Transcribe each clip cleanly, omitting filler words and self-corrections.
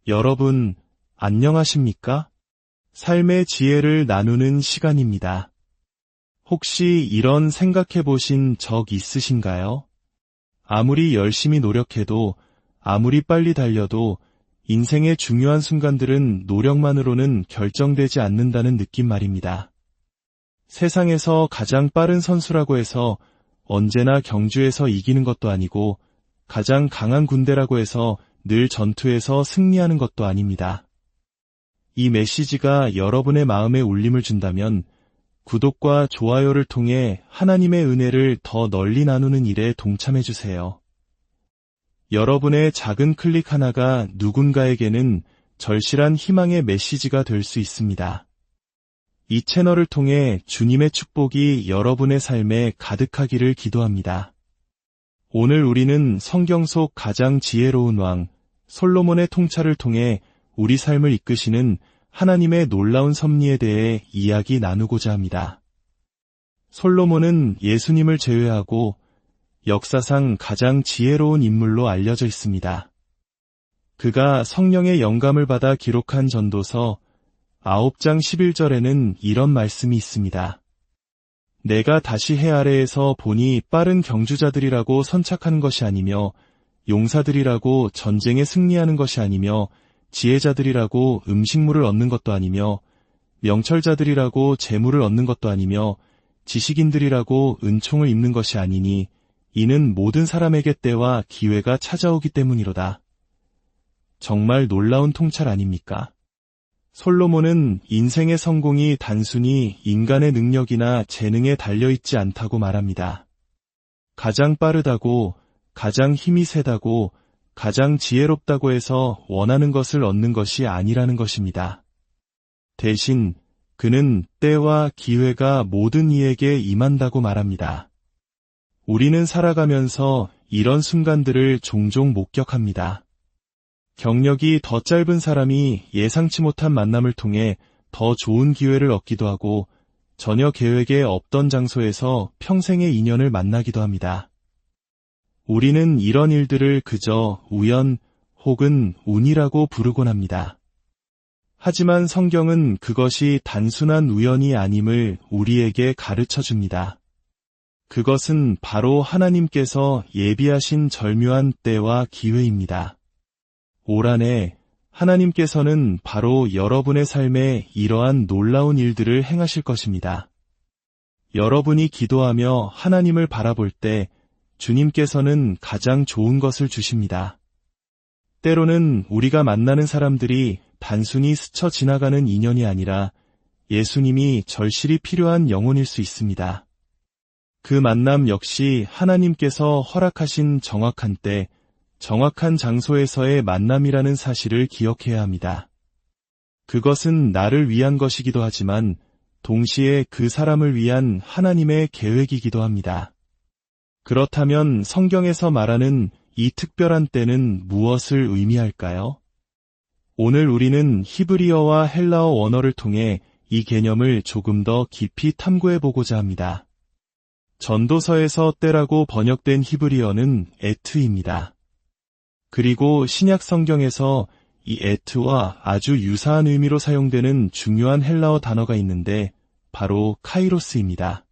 여러분, 안녕하십니까? 삶의 지혜를 나누는 시간입니다. 혹시 이런 생각해 보신 적 있으신가요? 아무리 열심히 노력해도, 아무리 빨리 달려도 인생의 중요한 순간들은 노력만으로는 결정되지 않는다는 느낌 말입니다. 세상에서 가장 빠른 선수라고 해서 언제나 경주에서 이기는 것도 아니고 가장 강한 군대라고 해서 늘 전투에서 승리하는 것도 아닙니다. 이 메시지가 여러분의 마음에 울림을 준다면 구독과 좋아요를 통해 하나님의 은혜를 더 널리 나누는 일에 동참해 주세요. 여러분의 작은 클릭 하나가 누군가에게는 절실한 희망의 메시지가 될 수 있습니다. 이 채널을 통해 주님의 축복이 여러분의 삶에 가득하기를 기도합니다. 오늘 우리는 성경 속 가장 지혜로운 왕, 솔로몬의 통찰을 통해 우리 삶을 이끄시는 하나님의 놀라운 섭리에 대해 이야기 나누고자 합니다. 솔로몬은 예수님을 제외하고 역사상 가장 지혜로운 인물로 알려져 있습니다. 그가 성령의 영감을 받아 기록한 전도서 9장 11절에는 이런 말씀이 있습니다. 내가 다시 해 아래에서 보니 빠른 경주자들이라고 선착하는 것이 아니며 용사들이라고 전쟁에 승리하는 것이 아니며 지혜자들이라고 음식물을 얻는 것도 아니며 명철자들이라고 재물을 얻는 것도 아니며 지식인들이라고 은총을 입는 것이 아니니 이는 모든 사람에게 때와 기회가 찾아오기 때문이로다. 정말 놀라운 통찰 아닙니까? 솔로몬은 인생의 성공이 단순히 인간의 능력이나 재능에 달려있지 않다고 말합니다. 가장 빠르다고, 가장 힘이 세다고, 가장 지혜롭다고 해서 원하는 것을 얻는 것이 아니라는 것입니다. 대신 그는 때와 기회가 모든 이에게 임한다고 말합니다. 우리는 살아가면서 이런 순간들을 종종 목격합니다. 경력이 더 짧은 사람이 예상치 못한 만남을 통해 더 좋은 기회를 얻기도 하고 전혀 계획에 없던 장소에서 평생의 인연을 만나기도 합니다. 우리는 이런 일들을 그저 우연 혹은 운이라고 부르곤 합니다. 하지만 성경은 그것이 단순한 우연이 아님을 우리에게 가르쳐 줍니다. 그것은 바로 하나님께서 예비하신 절묘한 때와 기회입니다. 올 한 해 하나님께서는 바로 여러분의 삶에 이러한 놀라운 일들을 행하실 것입니다. 여러분이 기도하며 하나님을 바라볼 때 주님께서는 가장 좋은 것을 주십니다. 때로는 우리가 만나는 사람들이 단순히 스쳐 지나가는 인연이 아니라 예수님이 절실히 필요한 영혼일 수 있습니다. 그 만남 역시 하나님께서 허락하신 정확한 때, 정확한 장소에서의 만남이라는 사실을 기억해야 합니다. 그것은 나를 위한 것이기도 하지만 동시에 그 사람을 위한 하나님의 계획이기도 합니다. 그렇다면 성경에서 말하는 이 특별한 때는 무엇을 의미할까요? 오늘 우리는 히브리어와 헬라어 원어를 통해 이 개념을 조금 더 깊이 탐구해 보고자 합니다. 전도서에서 때라고 번역된 히브리어는 에트입니다. 그리고 신약 성경에서 이 에트와 아주 유사한 의미로 사용되는 중요한 헬라어 단어가 있는데 바로 카이로스입니다.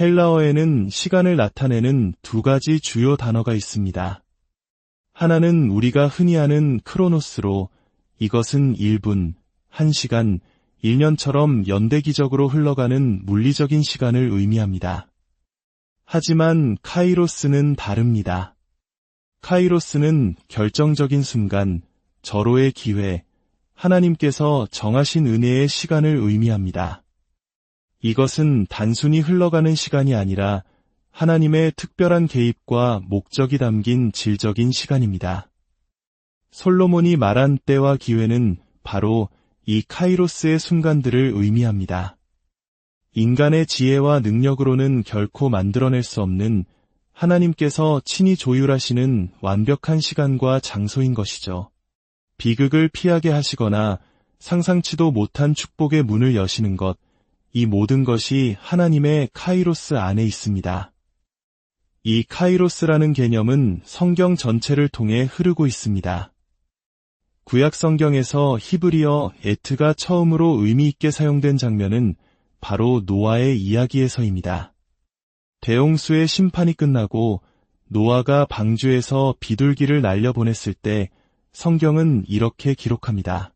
헬라어에는 시간을 나타내는 두 가지 주요 단어가 있습니다. 하나는 우리가 흔히 아는 크로노스로 이것은 1분, 1시간, 1년처럼 연대기적으로 흘러가는 물리적인 시간을 의미합니다. 하지만 카이로스는 다릅니다. 카이로스는 결정적인 순간, 절호의 기회, 하나님께서 정하신 은혜의 시간을 의미합니다. 이것은 단순히 흘러가는 시간이 아니라 하나님의 특별한 개입과 목적이 담긴 질적인 시간입니다. 솔로몬이 말한 때와 기회는 바로 이 카이로스의 순간들을 의미합니다. 인간의 지혜와 능력으로는 결코 만들어낼 수 없는 하나님께서 친히 조율하시는 완벽한 시간과 장소인 것이죠. 비극을 피하게 하시거나 상상치도 못한 축복의 문을 여시는 것, 이 모든 것이 하나님의 카이로스 안에 있습니다. 이 카이로스라는 개념은 성경 전체를 통해 흐르고 있습니다. 구약 성경에서 히브리어 에트가 처음으로 의미 있게 사용된 장면은 바로 노아의 이야기에서입니다. 대홍수의 심판이 끝나고 노아가 방주에서 비둘기를 날려보냈을 때 성경은 이렇게 기록합니다.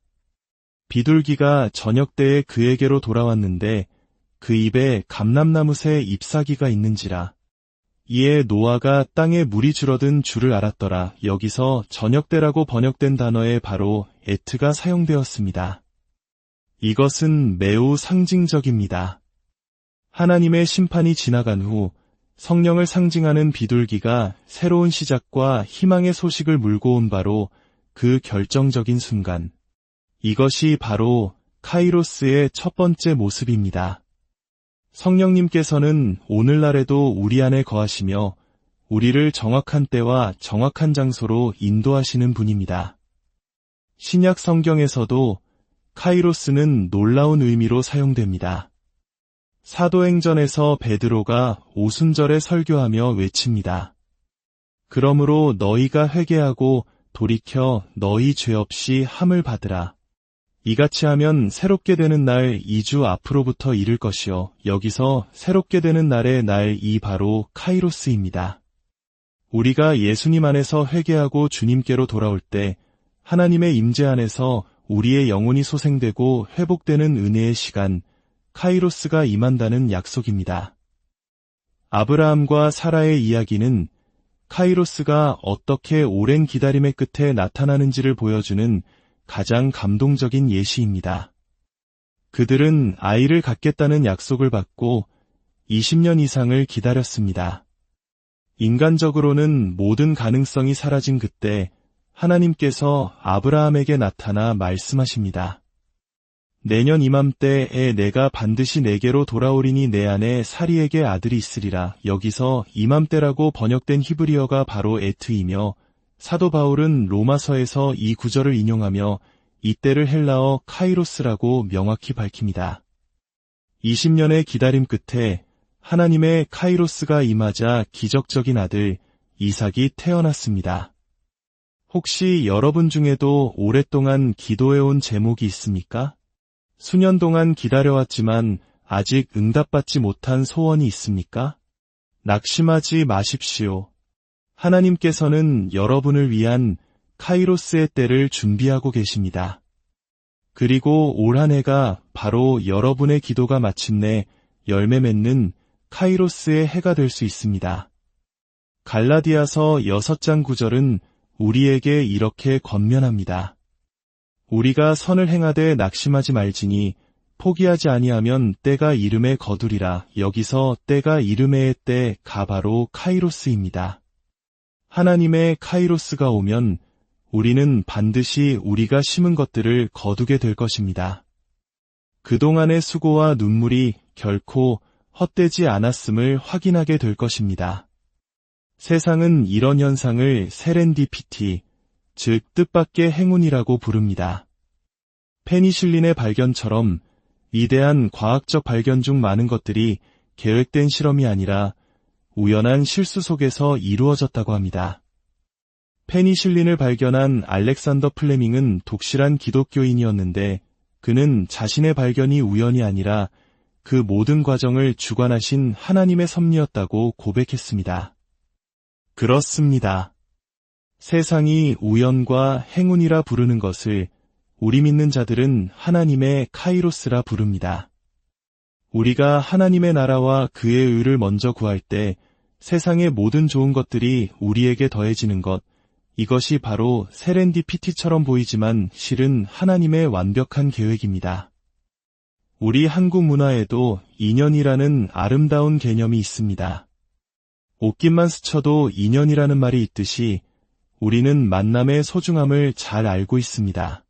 비둘기가 저녁 때에 그에게로 돌아왔는데 그 입에 감람나무새 잎사귀가 있는지라. 이에 노아가 땅에 물이 줄어든 줄을 알았더라. 여기서 저녁 때라고 번역된 단어에 바로 에트가 사용되었습니다. 이것은 매우 상징적입니다. 하나님의 심판이 지나간 후 성령을 상징하는 비둘기가 새로운 시작과 희망의 소식을 물고 온 바로 그 결정적인 순간. 이것이 바로 카이로스의 첫 번째 모습입니다. 성령님께서는 오늘날에도 우리 안에 거하시며 우리를 정확한 때와 정확한 장소로 인도하시는 분입니다. 신약 성경에서도 카이로스는 놀라운 의미로 사용됩니다. 사도행전에서 베드로가 오순절에 설교하며 외칩니다. 그러므로 너희가 회개하고 돌이켜 너희 죄 없이 함을 받으라. 이같이 하면 새롭게 되는 날 2주 앞으로부터 이를 것이요. 여기서 새롭게 되는 날의 날이 바로 카이로스입니다. 우리가 예수님 안에서 회개하고 주님께로 돌아올 때 하나님의 임재 안에서 우리의 영혼이 소생되고 회복되는 은혜의 시간, 카이로스가 임한다는 약속입니다. 아브라함과 사라의 이야기는 카이로스가 어떻게 오랜 기다림의 끝에 나타나는지를 보여주는 가장 감동적인 예시입니다. 그들은 아이를 갖겠다는 약속을 받고 20년 이상을 기다렸습니다. 인간적으로는 모든 가능성이 사라진 그때 하나님께서 아브라함에게 나타나 말씀하십니다. 내년 이맘때에 내가 반드시 내게로 돌아오리니 내 안에 사리에게 아들이 있으리라. 여기서 이맘때라고 번역된 히브리어가 바로 에트이며 사도 바울은 로마서에서 이 구절을 인용하며 이때를 헬라어 카이로스라고 명확히 밝힙니다. 20년의 기다림 끝에 하나님의 카이로스가 임하자 기적적인 아들 이삭이 태어났습니다. 혹시 여러분 중에도 오랫동안 기도해온 제목이 있습니까? 수년 동안 기다려왔지만 아직 응답받지 못한 소원이 있습니까? 낙심하지 마십시오. 하나님께서는 여러분을 위한 카이로스의 때를 준비하고 계십니다. 그리고 올 한 해가 바로 여러분의 기도가 마침내 열매 맺는 카이로스의 해가 될 수 있습니다. 갈라디아서 6장 9절은 우리에게 이렇게 권면합니다. 우리가 선을 행하되 낙심하지 말지니 포기하지 아니하면 때가 이름에 거두리라. 여기서 때가 이름의 때가 바로 카이로스입니다. 하나님의 카이로스가 오면 우리는 반드시 우리가 심은 것들을 거두게 될 것입니다. 그동안의 수고와 눈물이 결코 헛되지 않았음을 확인하게 될 것입니다. 세상은 이런 현상을 세렌디피티, 즉 뜻밖의 행운이라고 부릅니다. 페니실린의 발견처럼 위대한 과학적 발견 중 많은 것들이 계획된 실험이 아니라 우연한 실수 속에서 이루어졌다고 합니다. 페니실린을 발견한 알렉산더 플레밍은 독실한 기독교인이었는데 그는 자신의 발견이 우연이 아니라 그 모든 과정을 주관하신 하나님의 섭리였다고 고백했습니다. 그렇습니다. 세상이 우연과 행운이라 부르는 것을 우리 믿는 자들은 하나님의 카이로스라 부릅니다. 우리가 하나님의 나라와 그의 의를 먼저 구할 때 세상의 모든 좋은 것들이 우리에게 더해지는 것, 이것이 바로 세렌디피티처럼 보이지만 실은 하나님의 완벽한 계획입니다. 우리 한국 문화에도 인연이라는 아름다운 개념이 있습니다. 옷깃만 스쳐도 인연이라는 말이 있듯이 우리는 만남의 소중함을 잘 알고 있습니다.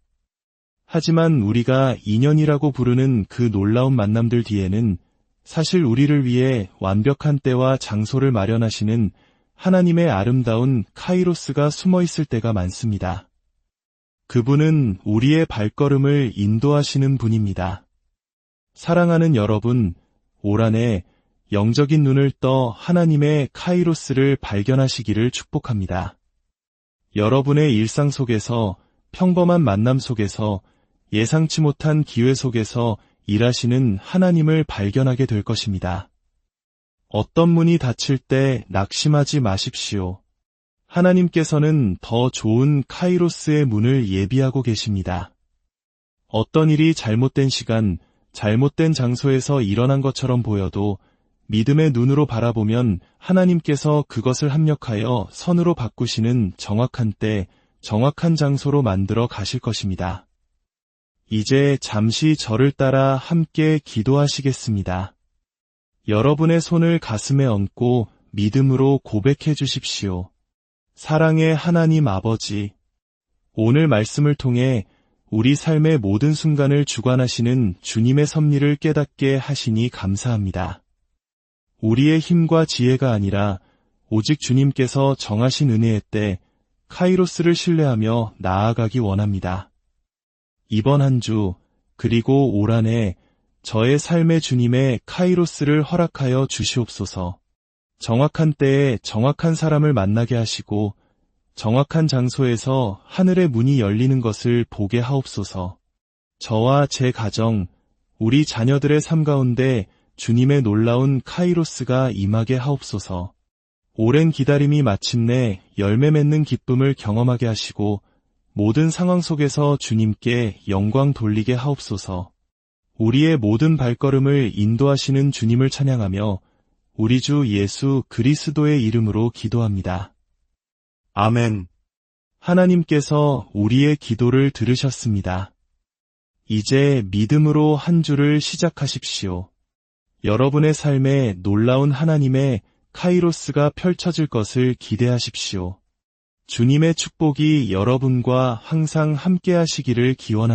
하지만 우리가 인연이라고 부르는 그 놀라운 만남들 뒤에는 사실 우리를 위해 완벽한 때와 장소를 마련하시는 하나님의 아름다운 카이로스가 숨어 있을 때가 많습니다. 그분은 우리의 발걸음을 인도하시는 분입니다. 사랑하는 여러분, 올 한 해 영적인 눈을 떠 하나님의 카이로스를 발견하시기를 축복합니다. 여러분의 일상 속에서 평범한 만남 속에서 예상치 못한 기회 속에서 일하시는 하나님을 발견하게 될 것입니다. 어떤 문이 닫힐 때 낙심하지 마십시오. 하나님께서는 더 좋은 카이로스의 문을 예비하고 계십니다. 어떤 일이 잘못된 시간, 잘못된 장소에서 일어난 것처럼 보여도 믿음의 눈으로 바라보면 하나님께서 그것을 합력하여 선으로 바꾸시는 정확한 때, 정확한 장소로 만들어 가실 것입니다. 이제 잠시 저를 따라 함께 기도하시겠습니다. 여러분의 손을 가슴에 얹고 믿음으로 고백해 주십시오. 사랑의 하나님 아버지, 오늘 말씀을 통해 우리 삶의 모든 순간을 주관하시는 주님의 섭리를 깨닫게 하시니 감사합니다. 우리의 힘과 지혜가 아니라 오직 주님께서 정하신 은혜의 때 카이로스를 신뢰하며 나아가기 원합니다. 이번 한 주, 그리고 올 한 해 저의 삶의 주님의 카이로스를 허락하여 주시옵소서. 정확한 때에 정확한 사람을 만나게 하시고 정확한 장소에서 하늘의 문이 열리는 것을 보게 하옵소서. 저와 제 가정, 우리 자녀들의 삶 가운데 주님의 놀라운 카이로스가 임하게 하옵소서. 오랜 기다림이 마침내 열매 맺는 기쁨을 경험하게 하시고 모든 상황 속에서 주님께 영광 돌리게 하옵소서. 우리의 모든 발걸음을 인도하시는 주님을 찬양하며 우리 주 예수 그리스도의 이름으로 기도합니다. 아멘. 하나님께서 우리의 기도를 들으셨습니다. 이제 믿음으로 한 주를 시작하십시오. 여러분의 삶에 놀라운 하나님의 카이로스가 펼쳐질 것을 기대하십시오. 주님의 축복이 여러분과 항상 함께 하시기를 기원합니다.